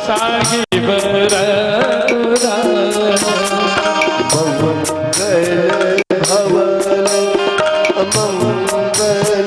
साहिब रघुराय मंगल भवन मंगल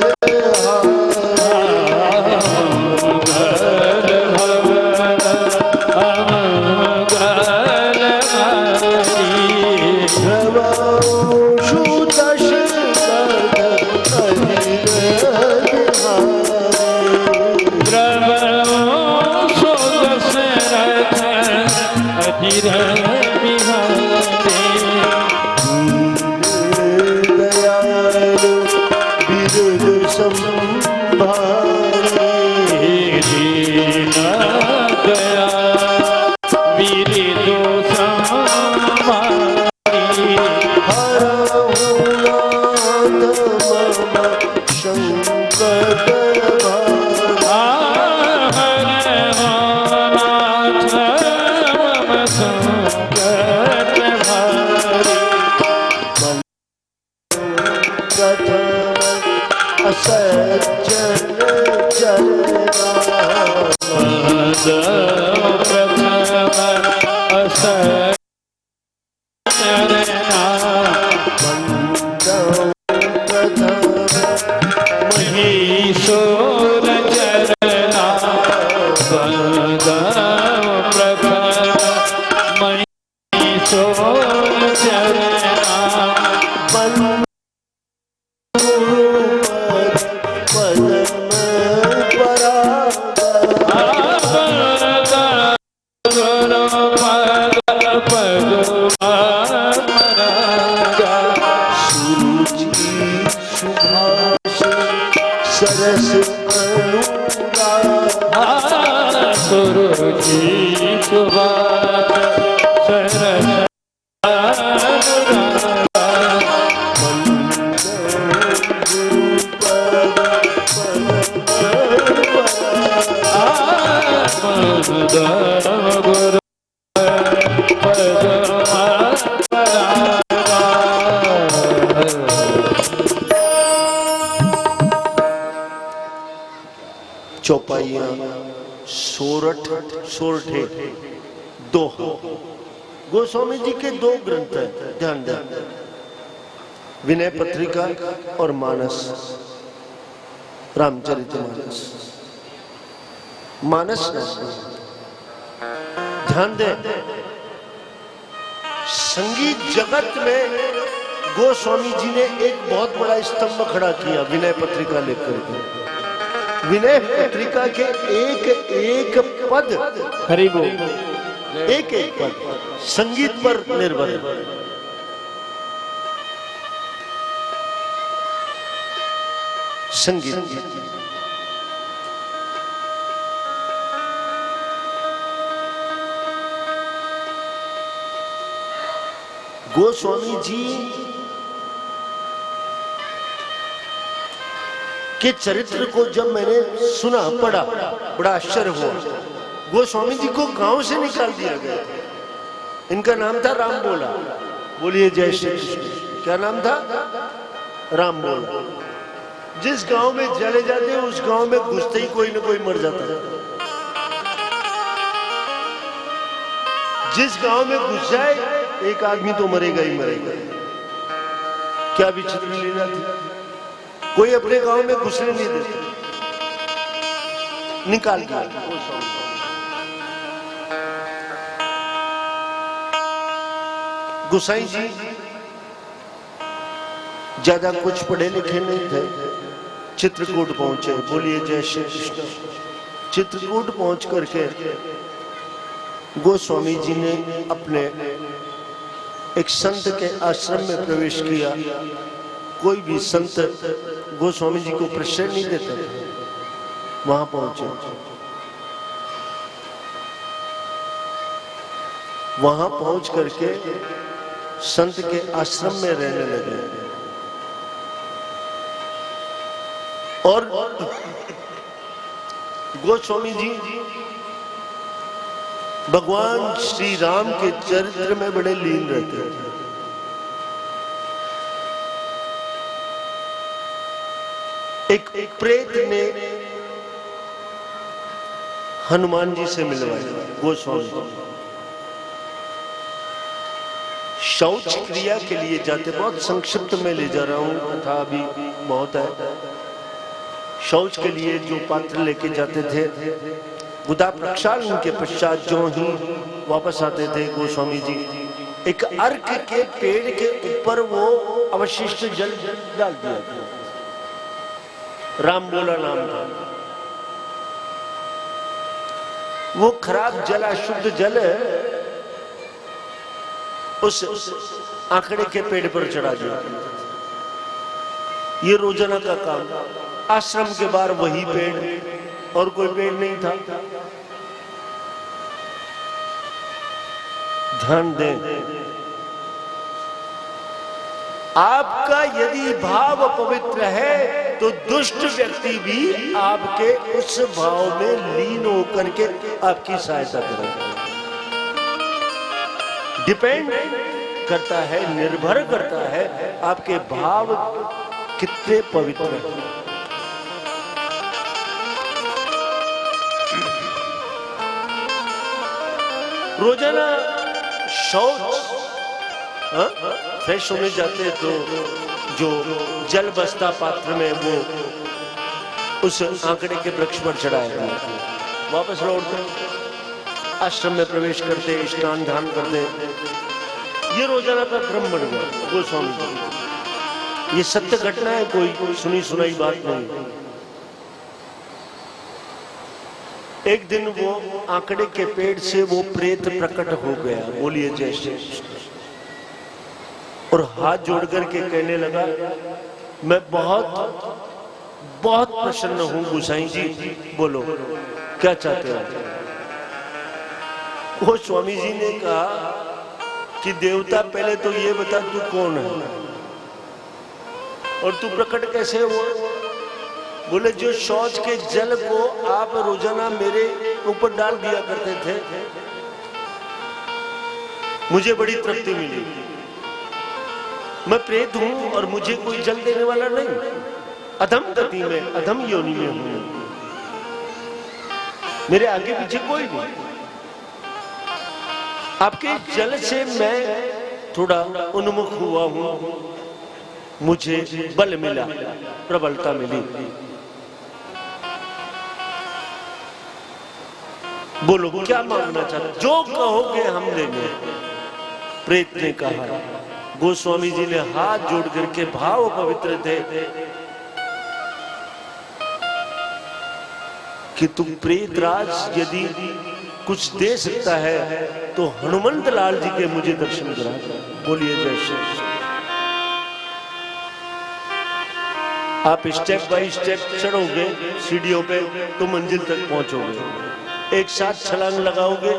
चौपाइयां सोरठे दोहा। गोस्वामी जी के दो ग्रंथ हैं, ध्यान दें, विनय पत्रिका और मानस, रामचरितमानस। मानस ध्यान दें, संगीत जगत में गोस्वामी जी ने एक बहुत बड़ा स्तंभ खड़ा किया विनय पत्रिका लेकर के। विनय पत्रिका के एक एक पद, हरि बोल, एक एक पद संगीत पर निर्भर है। संगीत गोस्वामी जी के चरित्र को जब मैंने सुना, पढ़ा, बड़ा आश्चर्य हुआ। गोस्वामी जी को गांव से निकाल दिया गया। इनका नाम था राम बोला। बोलिए जय श्री कृष्ण। क्या नाम था? राम बोला। जिस गांव में चले जाते उस गांव में घुसते ही कोई ना कोई मर जाता है। जिस गांव में घुस जाए एक आदमी तो मरेगा ही मरेगा। क्या विचित्र लीला थी। कोई अपने गांव में घुसने नहीं देता, निकाल दिया। गोसाई जी ज्यादा कुछ पढ़े लिखे नहीं थे, चित्रकूट पहुंचे। बोलिए जय श्री कृष्ण। चित्रकूट पहुंच करके गोस्वामी जी ने अपने एक संत के आश्रम में प्रवेश किया। कोई भी संत गोस्वामी जी को प्रश्रय नहीं देता। वहां पहुंचे, वहां पहुंच करके संत के आश्रम में रहने लगे। और गोस्वामी जी भगवान श्री राम के चरित्र में बड़े लीन रहते हैं। एक प्रेत ने हनुमान जी से मिलवाए गोस्वामी। शौच क्रिया के लिए जाते, बहुत संक्षिप्त में ले जा रहा हूं, कथा अभी बहुत है। शौच के लिए जो पात्र लेके जाते थे, गुदा प्रक्षालन के पश्चात जो ही वापस आते थे गोस्वामी जी, एक अर्क के पेड़ के ऊपर वो अवशिष्ट जल डाल दिया। राम बोला नाम था। वो खराब जल, अशुद्ध जल उस आंकड़े के पेड़ पर चढ़ा दिया। ये रोजाना का काम। आश्रम के बाहर वही पेड़ और कोई पेड़ नहीं था। ध्यान दें, आपका यदि भाव पवित्र है तो दुष्ट व्यक्ति भी आपके उस भाव में लीन होकर के आपकी सहायता करेगा। डिपेंड करता है, निर्भर करता है आपके भाव कितने पवित्र हैं। रोजाना शौच फ्रेश होने जाते तो जो जल बसता पात्र में वो उस आंकड़े के वृक्ष पर चढ़ाया, वापस लौटते आश्रम में प्रवेश करते, स्नान ध्यान करते। ये रोजाना का क्रम बन गया गोस्वामी जी। ये सत्य घटना है, कोई सुनी सुनाई बात नहीं। एक दिन वो आंकड़े के पेड़ से वो प्रेत प्रकट हो गया, बोलिए जय श्री कृष्ण, और हाथ जोड़ करके कहने लगा, मैं बहुत बहुत प्रसन्न हूं गोसाई जी, बोलो क्या चाहते हो। वो स्वामी जी ने कहा कि देवता पहले तो ये बता तू कौन है और तू प्रकट कैसे हुआ। बोले जो शौच के जल को आप रोजाना मेरे ऊपर डाल दिया करते थे, मुझे बड़ी तृप्ति मिली। मैं प्रेत हूं और मुझे कोई जल देने वाला नहीं, अधम गति में, अधम योनि में हूं, मेरे आगे पीछे कोई नहीं। आपके जल से मैं थोड़ा उन्मुख हुआ हूं, मुझे बल मिला, प्रबलता मिली। बोलो क्या मांगना चाहते, जो कहोगे हम देंगे। प्रेत ने कहा। गोस्वामी जी ने हाथ जोड़ करके, भाव पवित्र थे कि तुम प्रेतराज यदि कुछ दे सकता है तो हनुमंत लाल जी के मुझे दर्शन करा। बोलिए जय श्री कृष्ण। आप स्टेप बाय स्टेप चढ़ोगे सीढ़ियों पे तो मंजिल तक पहुंचोगे। एक साथ छलांग लगाओगे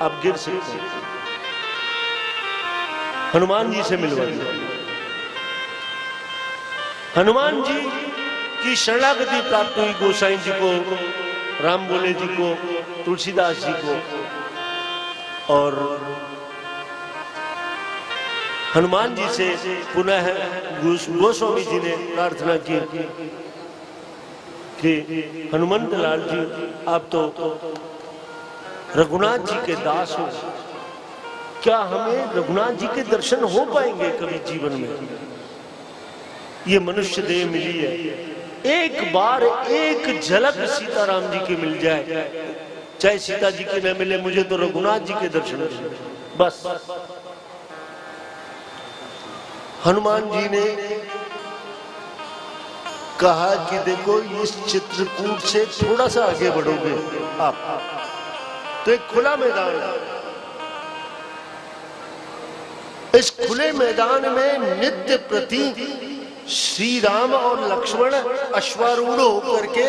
आप गिर सकते हैं। हनुमान जी से मिलवा दिया। हनुमान जी की शरणागति प्राप्त हुई गोसाई जी को, राम बोले जी को, तुलसीदास जी को, और हनुमान जी से पुनः गोस्वामी जी ने प्रार्थना की कि हनुमंत लाल जी आप तो रघुनाथ जी के दास हो, क्या हमें रघुनाथ जी के दर्शन हो पाएंगे कभी जीवन में। ये मनुष्य देह मिली है, एक बार एक झलक सीताराम जी की मिल जाए, चाहे सीता जी की न मिले, मुझे तो रघुनाथ जी के दर्शन बस। हनुमान जी ने कहा कि देखो इस चित्रकूट से थोड़ा सा आगे बढ़ोगे आप तो एक खुला मैदान है। इस खुले मैदान में नित्य प्रति श्री राम और लक्ष्मण अश्वारूढ़ होकर के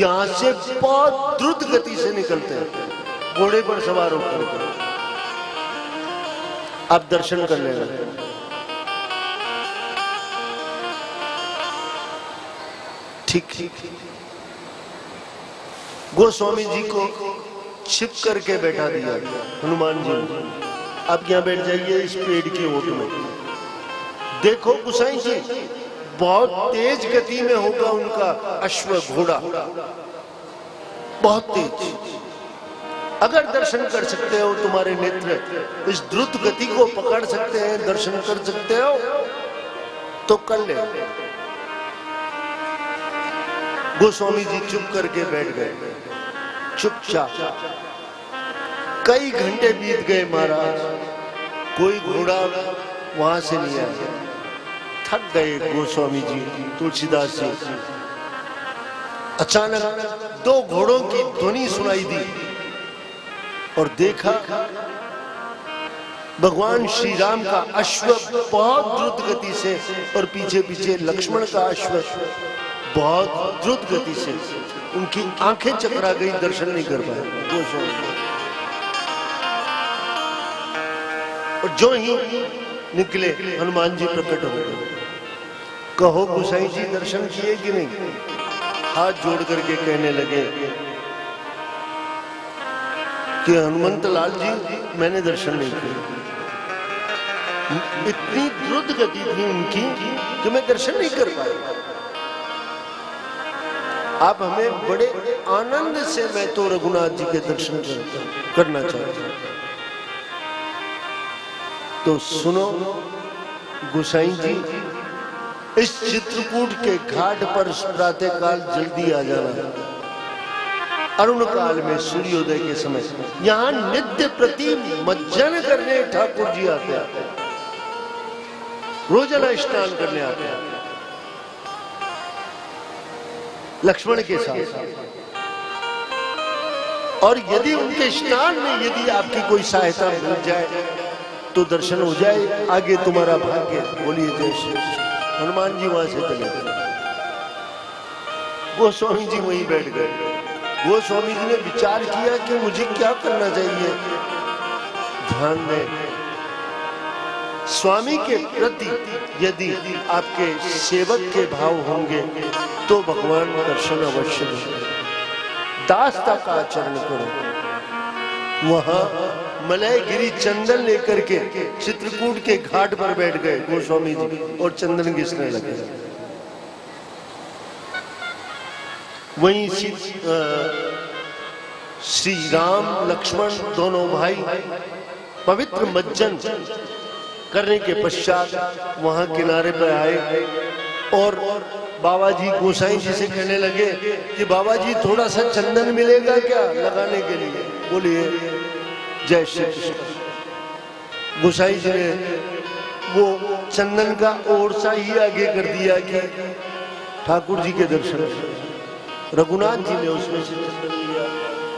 यहां से बहुत द्रुत गति से निकलते हैं, घोड़े पर सवार होकर के। आप दर्शन कर लेना। ठीक। गोस्वामी जी को छिप करके बैठा दिया हनुमान जी ने। आप यहां बैठ जाइए इस पेड़ के ओट में। देखो गोसाई जी बहुत तेज गति में होगा उनका अश्व घोड़ा, बहुत तेज। अगर दर्शन कर सकते हो, तुम्हारे नेत्र इस द्रुत गति को पकड़ सकते हैं, दर्शन कर सकते हो तो कर ले। गोस्वामी जी चुप करके बैठ गए, चुपचाप। कई घंटे बीत गए महाराज, कोई घोड़ा वहां से नहीं आया। थक गए गोस्वामी जी, तुलसीदास जी। अचानक दो घोड़ों की ध्वनि सुनाई दी और देखा भगवान श्री राम का अश्व बहुत द्रुत गति से और पीछे पीछे लक्ष्मण का अश्व बहुत द्रुत गति से। उनकी आंखें चकरा गई, दर्शन नहीं कर पाए गोस्वामी। और जो ही निकले हनुमान जी प्रकट हो गए। कहो गोसाई जी दर्शन किए कि नहीं? हाथ जोड़ करके कहने लगे कि हनुमंत लाल जी मैंने दर्शन नहीं किए। इतनी द्रुत गति थी उनकी कि मैं दर्शन नहीं कर पाया। आप हमें बड़े आनंद से, मैं तो रघुनाथ जी के दर्शन करना चाहता हूं। तो सुनो गोसाई जी, इस चित्रकूट के घाट पर प्रातः काल जल्दी आ जाना। अरुण काल में सूर्योदय के समय यहाँ नित्य प्रति मज्जन करने ठाकुर जी आते हैं, रोजाना स्नान करने आते हैं लक्ष्मण के साथ। और यदि उनके स्नान में यदि आपकी कोई सहायता मिल जाए तो दर्शन हो जाए, आगे तुम्हारा भाग्य। बोलिए जय श्री कृष्ण। हनुमान जी वहां से चले गए, गोस्वामी जी वहीं बैठ गए। गोस्वामी जी ने विचार किया कि मुझे क्या करना चाहिए। ध्यान दें, स्वामी के प्रति यदि आपके सेवक के भाव होंगे तो भगवान दर्शन अवश्य देंगे। दासता का आचरण करो। वहां मलयगिरी चंदन लेकर के चित्रकूट के घाट पर बैठ गए गोस्वामी जी और चंदन घिसने लगे। वहीं श्री राम लक्ष्मण दोनों भाई पवित्र मज्जन करने के पश्चात वहां किनारे पर आए और बाबा जी गोसाई जी से कहने लगे कि बाबा जी थोड़ा सा चंदन मिलेगा क्या लगाने के लिए? बोलिए जय श्री कृष्ण। गोसाई जी ने वो चंदन का और सा ही आगे कर दिया कि ठाकुर जी के दर्शन। रघुनाथ जी ने उसमें से चंदन लिया,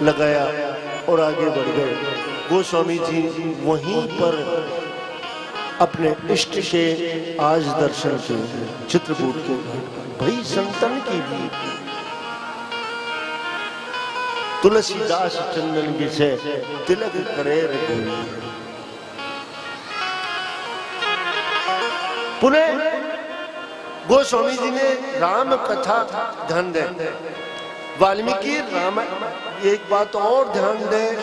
लगाया और आगे बढ़ गए। गोस्वामी जी वहीं पर अपने इष्ट के आज दर्शन किए चित्रकूट के घाट पर। भाई संतन की भी तुलसीदास चंदन घिसे तिलक करे रघुवीर। पुनः गोस्वामी जी ने राम कथा ध्यान दें, वाल्मीकि राम। एक बात और ध्यान दें,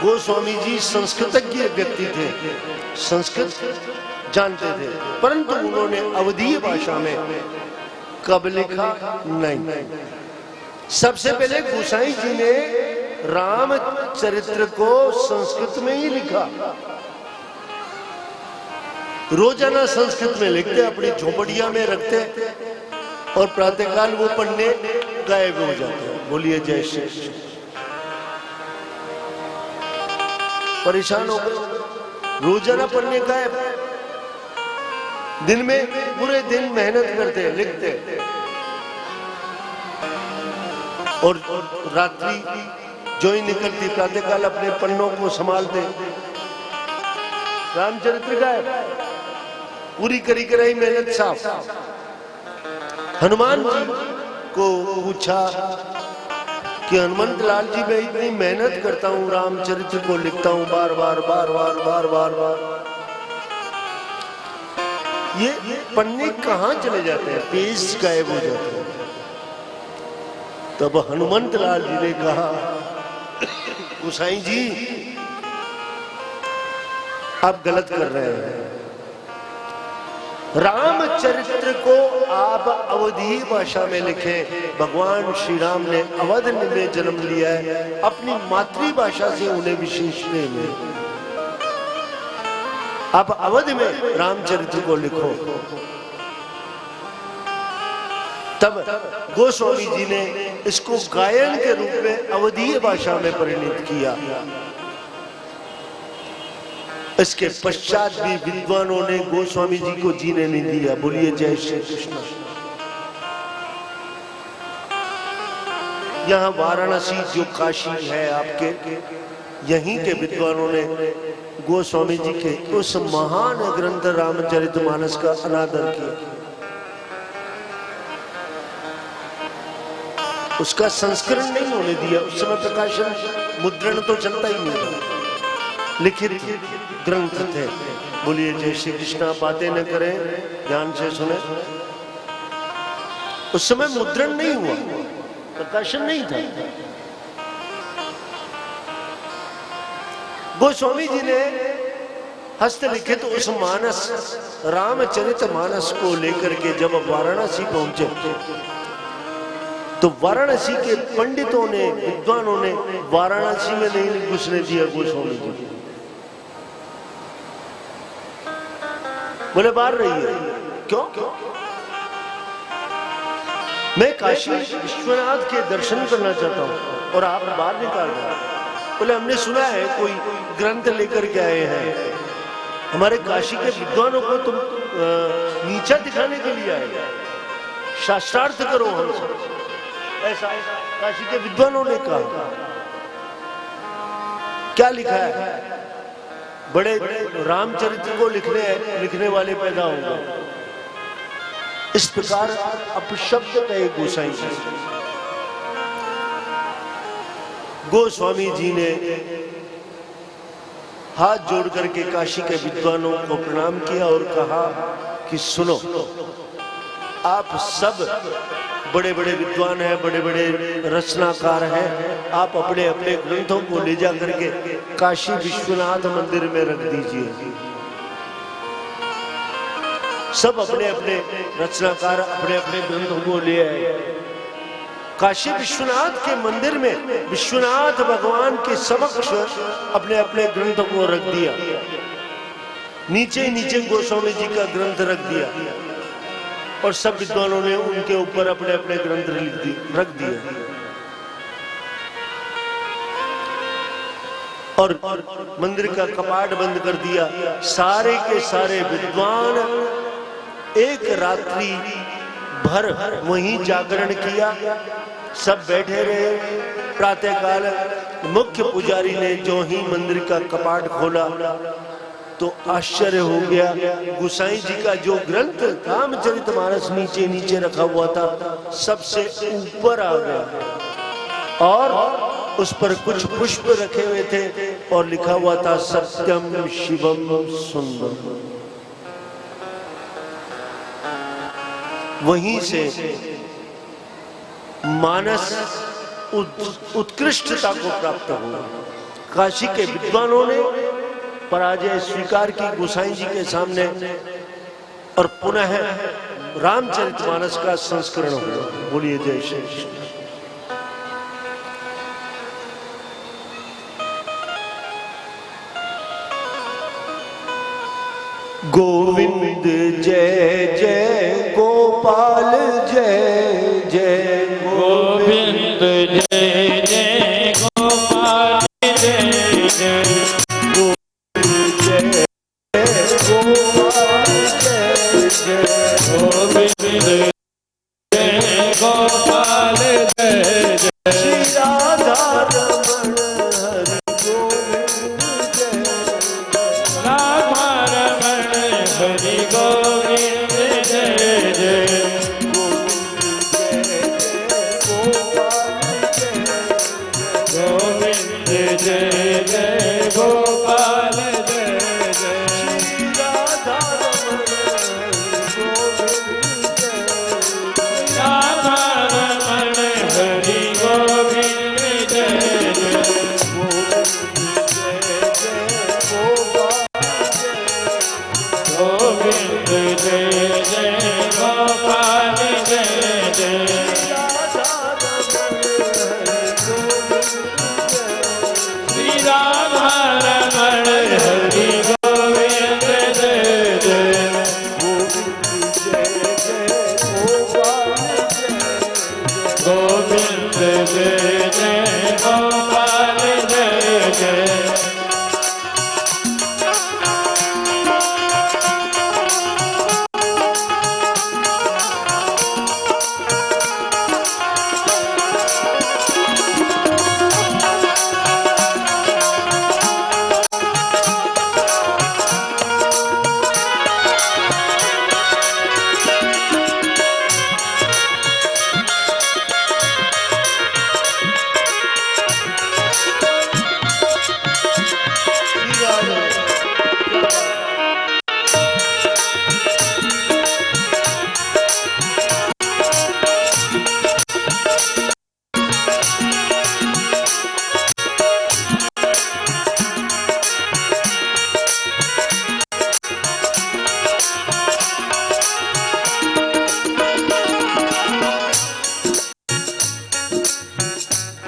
गोस्वामी जी संस्कृतज्ञ व्यक्ति थे, संस्कृत जानते थे, परंतु उन्होंने अवधीय भाषा में कब लिखा नहीं। सबसे पहले गोसाई जी ने राम चरित्र को संस्कृत में ही लिखा। रोजाना संस्कृत में लिखते, अपनी झोपड़िया में रखते और प्रातःकाल वो पढ़ने गायब हो जाते। बोलिए जय श्री कृष्ण। परेशान हो गए, रोजाना पढ़ने गायब। दिन में पूरे दिन मेहनत करते, लिखते और रात्रि जो ही निकलती प्रातःकाल अपने पन्नों को संभालते, रामचरित्र गायब। पूरी करी कराई मेहनत साफ। हनुमान जी को पूछा कि हनुमंत लाल जी मैं इतनी मेहनत करता हूँ, रामचरित्र को लिखता हूँ बार बार बार बार बार बार बार, ये पन्ने कहाँ चले जाते हैं, पेज गायब हो जाते हैं। तब हनुमंत लाल जी ने कहा गोसाई जी आप गलत कर रहे हैं। रामचरित्र को आप अवधी भाषा में लिखें। भगवान श्री राम ने अवध में जन्म लिया है, अपनी मातृभाषा से उन्हें विशेष प्रेम है। आप अवध में रामचरित्र को लिखो। तब गोस्वामी जी ने इसको गायन के रूप में अवधीय भाषा में परिणत किया। इसके पश्चात भी विद्वानों ने गोस्वामी जी को जीने नहीं दिया। बोलिए जय श्री कृष्ण। यहाँ वाराणसी जो काशी है आपके, यहीं के विद्वानों ने गोस्वामी जी के उस महान ग्रंथ रामचरितमानस का अनादर किया। उसका संस्करण नहीं होने दिया। उस समय प्रकाशन मुद्रण तो चलता ही नहीं था, लिखित ग्रंथ थे। बोलिए जय श्री कृष्ण। बातें न करें, ध्यान से सुने। उस समय मुद्रण नहीं हुआ, प्रकाशन नहीं था। गोस्वामी जी ने हस्तलिखित उस मानस रामचरितमानस को लेकर के जब वाराणसी पहुंचे तो वाराणसी के पंडितों ने, विद्वानों ने वाराणसी में नहीं घुसने दिया गोस्वामी जी को। बोले बाहर रहिए। क्यों? मैं काशी विश्वनाथ के दर्शन करना चाहता हूं और आप बाहर निकाल रहे हैं। बोले हमने सुना है कोई ग्रंथ लेकर के आए हैं, हमारे काशी के विद्वानों को तुम नीचा दिखाने के लिए आए, शास्त्रार्थ करो हमसे, ऐसा काशी के विद्वानों ने कहा। क्या लिखा है? बड़े रामचरित्र को लिखने वाले पैदा होंगे, इस प्रकार अपशब्द कहे गोसाई जी। गोस्वामी जी ने हाथ जोड़ करके काशी के विद्वानों को प्रणाम किया और कहा कि सुनो, आप सब बड़े बड़े विद्वान हैं, बड़े बड़े रचनाकार हैं, आप अपने अपने ग्रंथों को ले जा करके काशी विश्वनाथ मंदिर में रख दीजिए। सब अपने अपने रचनाकार अपने अपने ग्रंथों को ले आए। काशी विश्वनाथ के मंदिर में विश्वनाथ भगवान के समक्ष अपने अपने ग्रंथों को रख दिया। नीचे नीचे गोस्वामी जी का ग्रंथ रख दिया और सब विद्वानों ने उनके ऊपर अपने अपने ग्रंथ रख दिए। और मंदिर का कपाट बंद कर दिया। सारे के सारे विद्वान एक रात्रि भर वहीं जागरण किया, सब बैठे रहे। प्रातःकाल मुख्य पुजारी ने जो ही मंदिर का कपाट खोला तो आश्चर्य हो गया। गोसाई जी का जो ग्रंथ रामचरितमानस नीचे नीचे रखा हुआ था सबसे ऊपर आ गया और उस पर कुछ पुष्प रखे हुए थे और लिखा हुआ था सत्यम शिवम सुंदरम। वहीं से मानस उत्कृष्टता को प्राप्त हुआ। काशी के विद्वानों ने पराजय स्वीकार की गोसाई जी के सामने और पुनः रामचरितमानस का संस्करण हुआ। बोलिए जय श्री कृष्ण। गोविंद जय जय गोपाल जय जय गोविंद जय जय गोपाल जय जय गोविंद जय गोपाल जय जय गोविंद जय गोपाल जय जय श्री राधा रमण हरि गोविंद जय राधा रमण हरि गोविंद जय जय गोविंद जय जय गोपाल जय जय श्री राधा रमण हरि गोविंद जय राधा रमण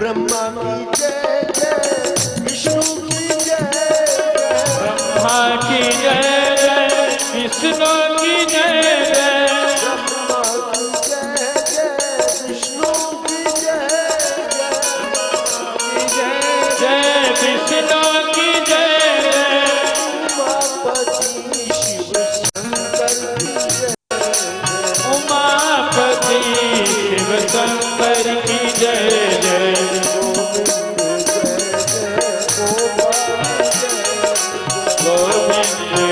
ब्रह्मा की जय जय, विष्णु की जय जय, ब्रह्मा की जय जय, विष्णु की जय जय, ब्रह्मा की जय जय, विष्णु की जय जय, जय विष्णु की जय जय, उमापति शिव शंकर की जय जय, उमापति शिव शंकर की जय जय, गोविंद जय जय, गोपाल जय जय, गोविंद